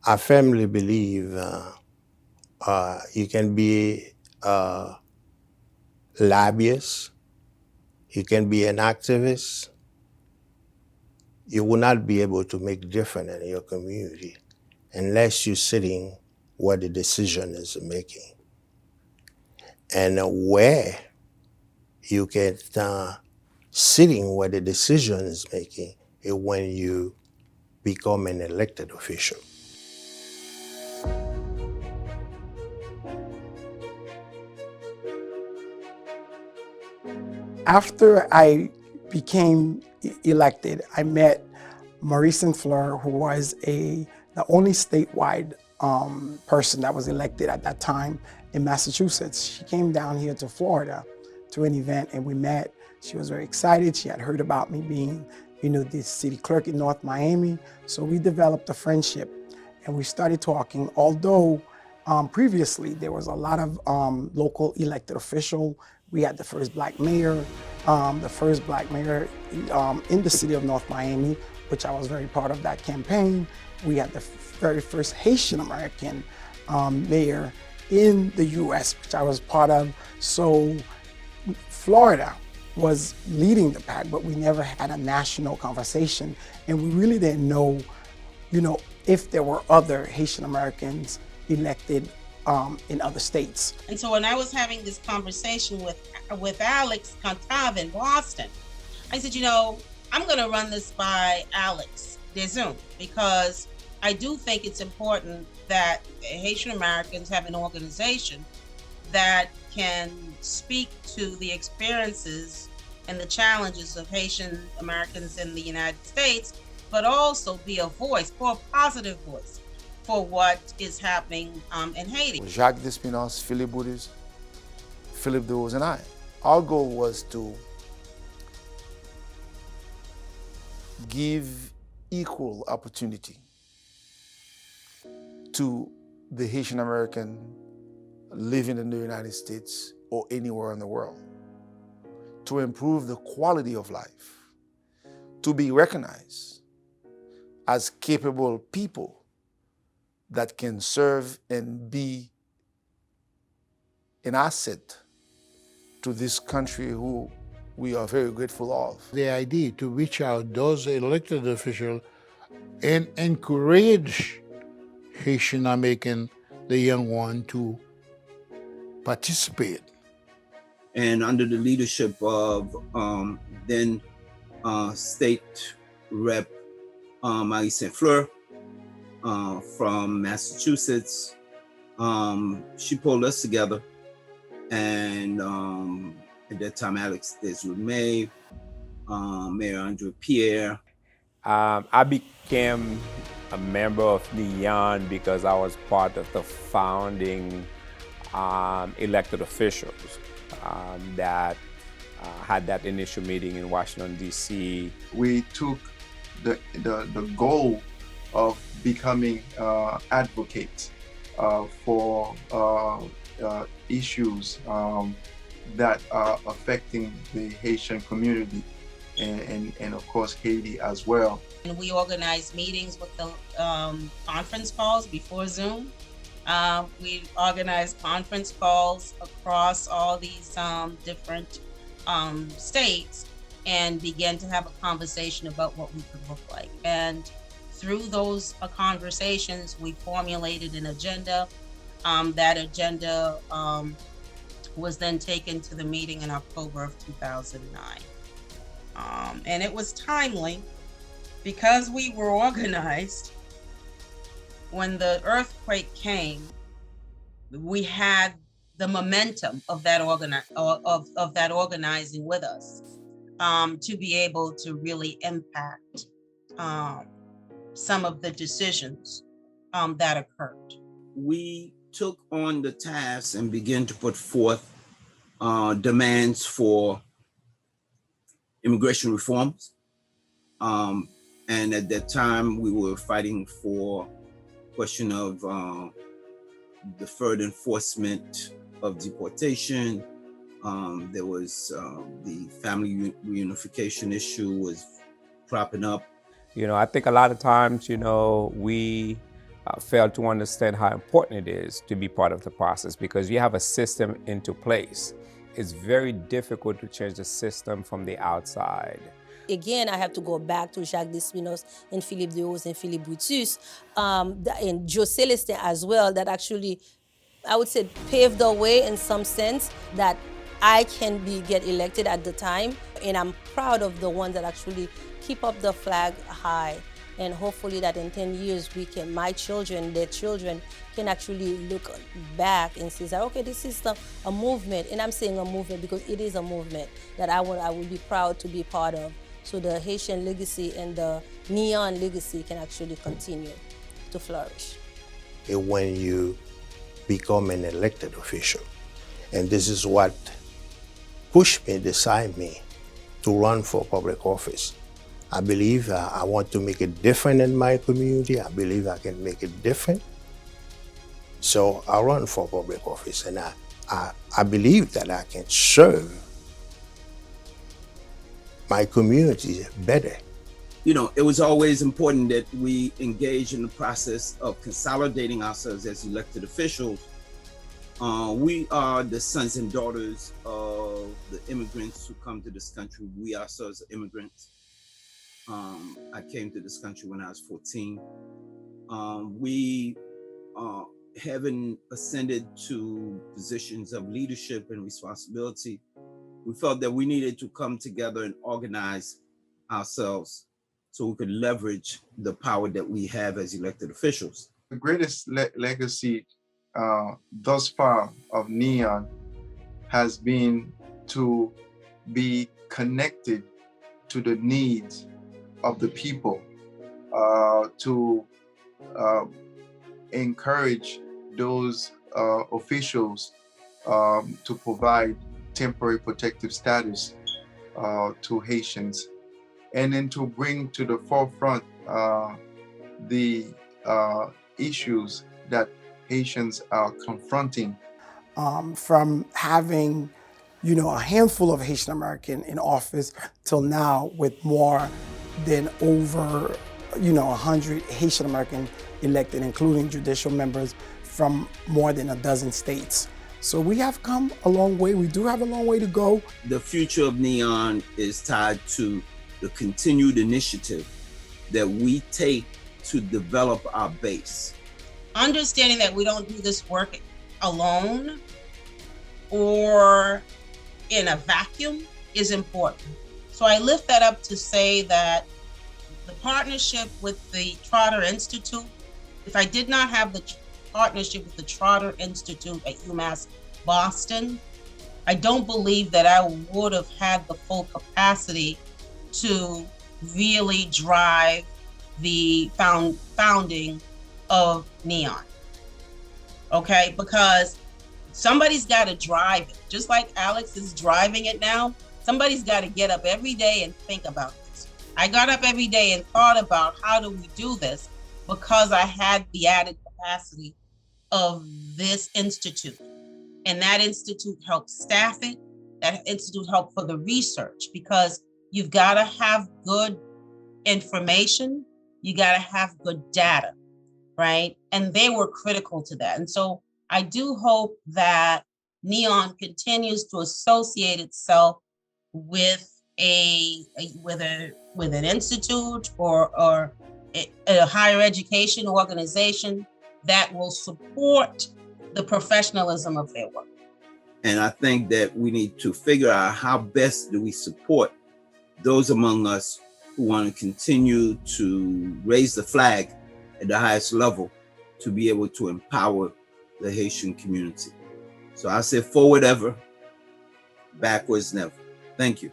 I firmly believe you can be a lobbyist, you can be an activist, you will not be able to make difference in your community unless you're sitting where the decision is making. And where you can sitting where the decision is making is when you become an elected official. After I became elected, I met Maurice and Fleur, who was the only statewide person that was elected at that time in Massachusetts. She came down here to Florida to an event and we met. She was very excited. She had heard about me being, the city clerk in North Miami. So we developed a friendship and we started talking, although previously there was a lot of local elected official. We had the first black mayor in the city of North Miami, which I was very part of that campaign. We had the very first Haitian American mayor in the US, which I was part of. So Florida was leading the pack, but we never had a national conversation. And we really didn't know, if there were other Haitian Americans elected in other states. And so when I was having this conversation with Alix in Boston, I said, I'm going to run this by Alix Desume because I do think it's important that Haitian Americans have an organization that can speak to the experiences and the challenges of Haitian Americans in the United States, but also be a voice, for a positive voice, for what is happening in Haiti. Jacques Despinose, Philippe Derose, and I. Our goal was to give equal opportunity to the Haitian American living in the United States or anywhere in the world, to improve the quality of life, to be recognized as capable people that can serve and be an asset to this country who we are very grateful of. The idea to reach out those elected officials and encourage Haitian American, the young one, to participate. And under the leadership of then State Rep Alix and Fleur from Massachusetts, she pulled us together. And at that time, Alix Desume, Mayor Andre Pierre. I became a member of NHAEON because I was part of the founding elected officials that had that initial meeting in Washington, D.C. We took the goal of becoming advocates for issues that are affecting the Haitian community and of course Haiti as well. And we organized meetings with the conference calls before Zoom. We organized conference calls across all these different states and began to have a conversation about what we could look like. And through those conversations, we formulated an agenda. That agenda was then taken to the meeting in October of 2009. And it was timely because we were organized. When the earthquake came, we had the momentum of that organizing with us to be able to really impact some of the decisions that occurred. We took on the task and began to put forth demands for immigration reforms. And at that time, we were fighting for question of deferred enforcement of deportation. There was the family reunification issue was propping up. I think a lot of times, we fail to understand how important it is to be part of the process, because you have a system into place. It's very difficult to change the system from the outside. Again, I have to go back to Jacques Despinose and Philippe Derose and Philippe Derose, and Joe Celestin as well, that actually, I would say, paved the way in some sense that I can get elected at the time. And I'm proud of the ones that actually keep up the flag high. And hopefully that in 10 years, my children, their children, can actually look back and say, okay, this is a movement. And I'm saying a movement because it is a movement that I would be proud to be part of. So the Haitian legacy and the NHAEON legacy can actually continue to flourish. When you become an elected official, and this is what pushed me, decided me to run for public office. I believe I want to make it different in my community. I believe I can make it different. So I run for public office, and I believe that I can serve my community better. You know, it was always important that we engage in the process of consolidating ourselves as elected officials. We are the sons and daughters of the immigrants who come to this country. We ourselves are immigrants. I came to this country when I was 14. We having ascended to positions of leadership and responsibility, we felt that we needed to come together and organize ourselves so we could leverage the power that we have as elected officials. The greatest legacy thus far of NHAEON has been to be connected to the needs of the people, to encourage those officials to provide temporary protective status to Haitians, and then to bring to the forefront the issues that Haitians are confronting. From having, a handful of Haitian American in office till now with more than over, 100 Haitian American elected, including judicial members from more than a dozen states. So we have come a long way. We do have a long way to go. The future of NHAEON is tied to the continued initiative that we take to develop our base. Understanding that we don't do this work alone or in a vacuum is important. So I lift that up to say that the partnership with the Trotter Institute, if I did not have the partnership with the Trotter Institute at UMass Boston, I don't believe that I would have had the full capacity to really drive the founding of NHAEON. Okay, because somebody's got to drive it. Just like Alix is driving it now, somebody's got to get up every day and think about this. I got up every day and thought about how do we do this, because I had the added capacity of this institute. And that institute helped staff it. That institute helped for the research, because you've got to have good information. You got to have good data, right? And they were critical to that. And so I do hope that NHAEON continues to associate itself with with an institute or a higher education organization that will support the professionalism of their work. And I think that we need to figure out how best do we support those among us who want to continue to raise the flag at the highest level to be able to empower the Haitian community. So I say forward ever, backwards never. Thank you.